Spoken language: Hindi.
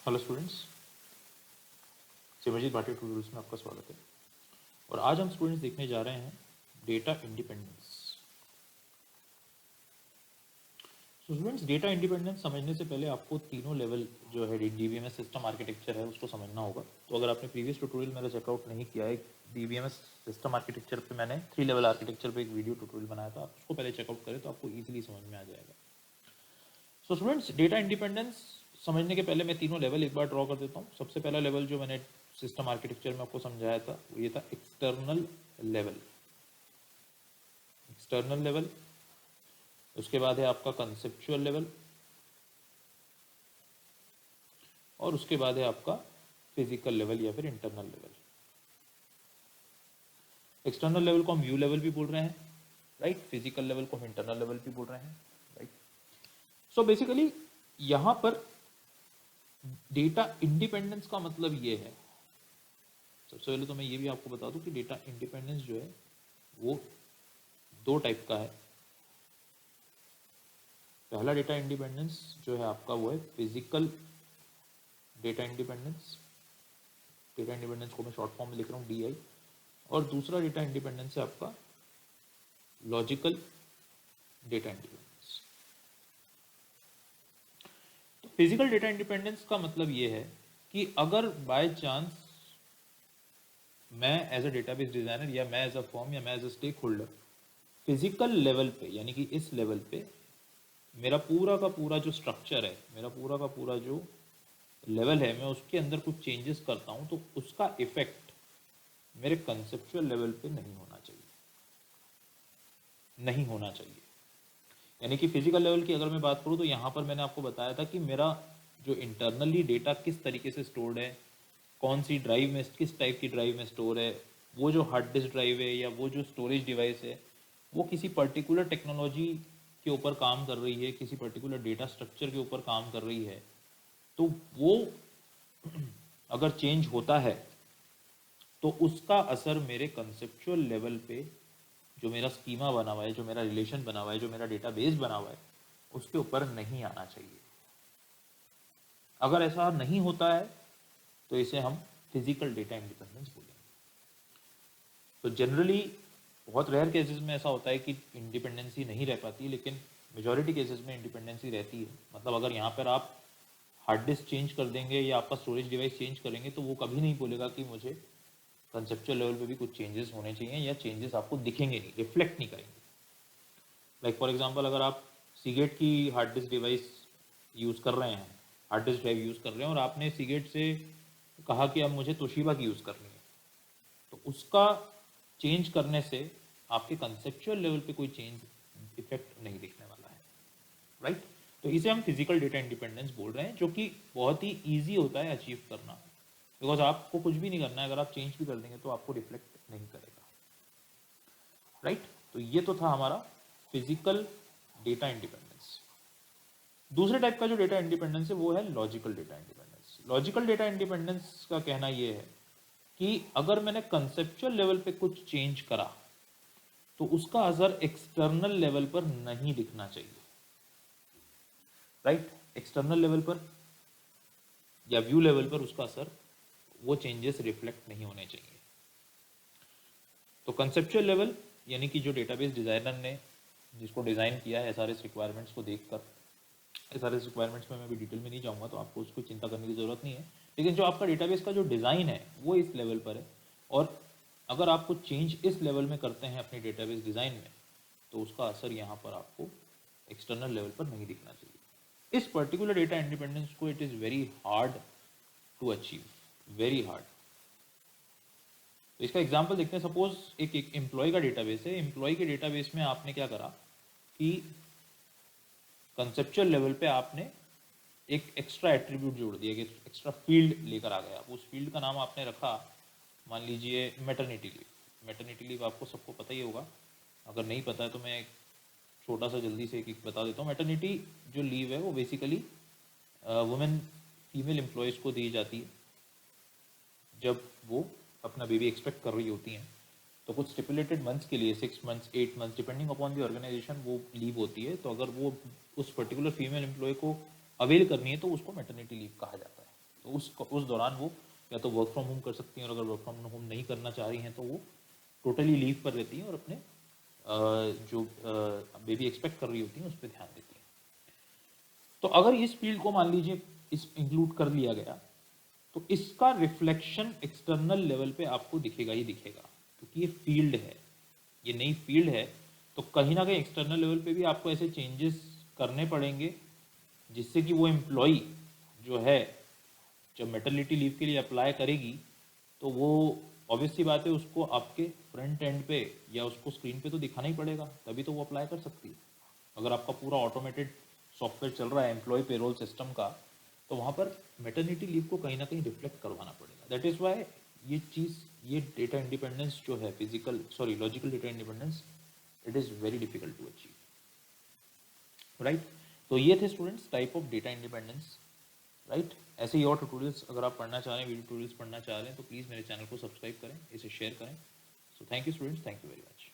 Hello students, Simarjeet Bhatia tutorials में आपका स्वागत है। और आज हम स्टूडेंट्स देखने जा रहे हैं डेटा इंडिपेंडेंस। तो स्टूडेंट्स, डेटा इंडिपेंडेंस समझने से पहले आपको तीनों लेवल जो है डीबीएमएस सिस्टम आर्किटेक्चर है उसको समझना होगा। तो अगर आपने प्रीवियस ट्यूटोरियल मेरा चेकआउट नहीं किया है, डीबीएमएस सिस्टम आर्किटेक्चर पे मैंने 3 लेवल आर्किटेक्चर पे एक वीडियो ट्यूटोरियल बनाया था, आप उसको पहले चेकआउट करें तो आपको ईजिली समझ में आ जाएगा। सो स्टूडेंट्स, डेटा इंडिपेंडेंस समझने के पहले मैं तीनों लेवल एक बार ड्रॉ कर देता हूँ। सबसे पहला लेवल जो मैंने सिस्टम आर्किटेक्चर में आपको समझाया था वो ये था एक्सटर्नल लेवल। एक्सटर्नल लेवल, उसके बाद है आपका कंसेप्चुअल लेवल, और उसके बाद है आपका फिजिकल लेवल या फिर इंटरनल लेवल। एक्सटर्नल लेवल को हम व्यू लेवल भी बोल रहे हैं, राइट। फिजिकल लेवल को हम इंटरनल लेवल भी बोल रहे हैं, राइट। सो बेसिकली यहां पर डेटा इंडिपेंडेंस का मतलब ये है, सबसे पहले तो मैं ये भी आपको बता दूं कि डेटा इंडिपेंडेंस जो है वो दो टाइप का है। पहला डेटा इंडिपेंडेंस जो है आपका वो है physical data independence. Data independence को मैं शॉर्ट फॉर्म में लिख रहा हूँ DI। और दूसरा डेटा इंडिपेंडेंस है आपका लॉजिकल डेटा इंडिपेंडेंस। तो फिजिकल डेटा इंडिपेंडेंस का मतलब ये है कि अगर बाय चांस मैं एज अ डेटाबेस डिजाइनर या मैं एज अ फर्म या मैं as a stakeholder physical level पे, यानी कि इस लेवल पे मेरा पूरा का पूरा जो स्ट्रक्चर है, मेरा पूरा का पूरा जो लेवल है, मैं उसके अंदर कुछ चेंजेस करता हूं तो उसका इफेक्ट मेरे कंसेप्चुअल लेवल पे नहीं होना चाहिए, नहीं होना चाहिए। यानी कि फिजिकल लेवल की अगर मैं बात करूं तो यहां पर मैंने आपको बताया था कि मेरा जो इंटरनली डेटा किस तरीके से स्टोर्ड है, कौन सी ड्राइव में, किस टाइप की ड्राइव में स्टोर है, वो जो हार्ड डिस्क ड्राइव है या वो जो स्टोरेज डिवाइस है वो किसी पर्टिकुलर टेक्नोलॉजी के ऊपर काम कर रही है, किसी पर्टिकुलर डेटा स्ट्रक्चर के ऊपर काम कर रही है, तो वो अगर चेंज होता है तो उसका असर मेरे कंसेप्चुअल लेवल पे, जो मेरा स्कीमा बना हुआ है, जो मेरा रिलेशन बना हुआ है, जो मेरा डेटाबेस बना हुआ है, उसके ऊपर नहीं आना चाहिए। अगर ऐसा नहीं होता है तो इसे हम फिजिकल डेटा इंडिपेंडेंस बोलेंगे। तो जनरली बहुत रेयर केसेस में ऐसा होता है कि इंडिपेंडेंसी नहीं रह पाती, लेकिन मेजॉरिटी केसेस में इंडिपेंडेंसी रहती है। मतलब अगर यहाँ पर आप हार्ड डिस्क चेंज कर देंगे या आपका स्टोरेज डिवाइस चेंज करेंगे तो वो कभी नहीं बोलेगा कि मुझे कंसेप्चुअल लेवल पे भी कुछ चेंजेस होने चाहिए, या चेंजेस आपको दिखेंगे नहीं, रिफ्लेक्ट नहीं करेंगे। लाइक फॉर एग्जांपल, अगर आप सीगेट की हार्ड डिस्क डिवाइस यूज़ कर रहे हैं, हार्ड डिस्क ड्राइव यूज़ कर रहे हैं, और आपने सीगेट से कहा कि अब मुझे तोशिबा की यूज़ करनी है, तो उसका चेंज करने से आपके कंसेप्चुअल लेवल पे कोई चेंज इफेक्ट नहीं दिखने वाला है, राइट। तो इसे हम फिजिकल डेटा इंडिपेंडेंस बोल रहे हैं, जो कि बहुत ही ईजी होता है अचीव करना, बिकॉज आपको कुछ भी नहीं करना है, अगर आप चेंज भी कर देंगे तो आपको रिफ्लेक्ट नहीं करेगा, राइट। तो ये तो था हमारा फिजिकल डेटा इंडिपेंडेंस। दूसरे टाइप का जो डेटा इंडिपेंडेंस है वो है logical data independence. Logical data independence का कहना ये है कि अगर मैंने कंसेप्चुअल लेवल पे कुछ चेंज करा तो उसका असर एक्सटर्नल लेवल पर नहीं दिखना चाहिए, राइट। एक्सटर्नल लेवल पर या व्यू लेवल पर उसका असर, वो चेंजेस रिफ्लेक्ट नहीं होने चाहिए। तो कंसेप्चुअल लेवल यानी कि जो डेटाबेस डिजाइनर ने जिसको डिज़ाइन किया है एसआरएस रिक्वायरमेंट्स को देखकर, एसआरएस रिक्वायरमेंट्स में मैं भी डिटेल में नहीं जाऊंगा तो आपको उसको चिंता करने की ज़रूरत नहीं है, लेकिन जो आपका डेटाबेस का जो डिज़ाइन है वो इस लेवल पर है, और अगर आप कुछ चेंज इस लेवल में करते हैं अपने डेटाबेस डिज़ाइन में तो उसका असर यहाँ पर आपको एक्सटर्नल लेवल पर नहीं दिखना चाहिए। इस पर्टिकुलर डेटा इंडिपेंडेंस को it is very hard to achieve, very hard. तो इसका एग्जांपल देखते हैं। सपोज एक एम्प्लॉय का डेटाबेस है, एम्प्लॉय के डेटाबेस में आपने क्या करा कि कंसेप्चुअल लेवल पे आपने एक एक्स्ट्रा एट्रीब्यूट जोड़ दिया, कि एक्स्ट्रा फील्ड लेकर आ गया। उस फील्ड का नाम आपने रखा, मान लीजिए मैटरनिटी लीव। मैटरनिटी लीव आपको सबको पता ही होगा, अगर नहीं पता है तो मैं छोटा सा जल्दी से एक बता देता हूँ। मैटरनिटी जो लीव है वो बेसिकली वुमेन फीमेल एम्प्लॉयज़ को दी जाती है जब वो अपना बेबी एक्सपेक्ट कर रही होती हैं। तो कुछ स्टिपुलेटेड मंथ्स के लिए 6 months 8 months depending upon the organisation वो लीव होती है। तो अगर वो उस पर्टिकुलर फीमेल एम्प्लॉय को अवेल करनी है तो उसको मैटरनिटी लीव कहा जाता है। तो उस दौरान वो या तो वर्क फ्रॉम होम कर सकती हैं, और अगर वर्क फ्रॉम होम नहीं करना चाह रही हैं तो वो टोटली लीव पर रहती हैं और अपने जो बेबी एक्सपेक्ट कर रही होती हैं उस पर ध्यान देती हैं। तो अगर इस फील्ड को मान लीजिए इस इंक्लूड कर लिया गया, तो इसका रिफ्लेक्शन एक्सटर्नल लेवल पे आपको दिखेगा ही दिखेगा, क्योंकि ये फील्ड है, ये नई फील्ड है, तो कहीं ना कहीं एक्सटर्नल लेवल पे भी आपको ऐसे चेंजेस करने पड़ेंगे जिससे कि वो एम्प्लॉई जो है जब मैटरनिटी लीव के लिए अप्लाई करेगी तो वो ऑब्वियस सी बात है उसको आपके फ्रंट एंड पे या उसको स्क्रीन पे तो दिखाना ही पड़ेगा, तभी तो वो अप्लाई कर सकती है। अगर आपका पूरा ऑटोमेटेड सॉफ्टवेयर चल रहा है एम्प्लॉय पेरोल सिस्टम का, तो वहाँ पर मैटरनिटी लीव को कहीं ना कहीं रिफ्लेक्ट करवाना पड़ेगा। दैट इज़ वाई ये चीज़, ये डेटा इंडिपेंडेंस जो है logical data independence, it is very difficult to achieve, right. तो ये थे students type of data independence, right. ऐसे ही और ट्यूटोरियल्स अगर आप पढ़ना चाह रहे हैं, वीडियो ट्यूटोरियल्स पढ़ना चाह रहे हैं, तो प्लीज़ मेरे चैनल को सब्सक्राइब करें, इसे शेयर करें। So thank you students, thank you very much.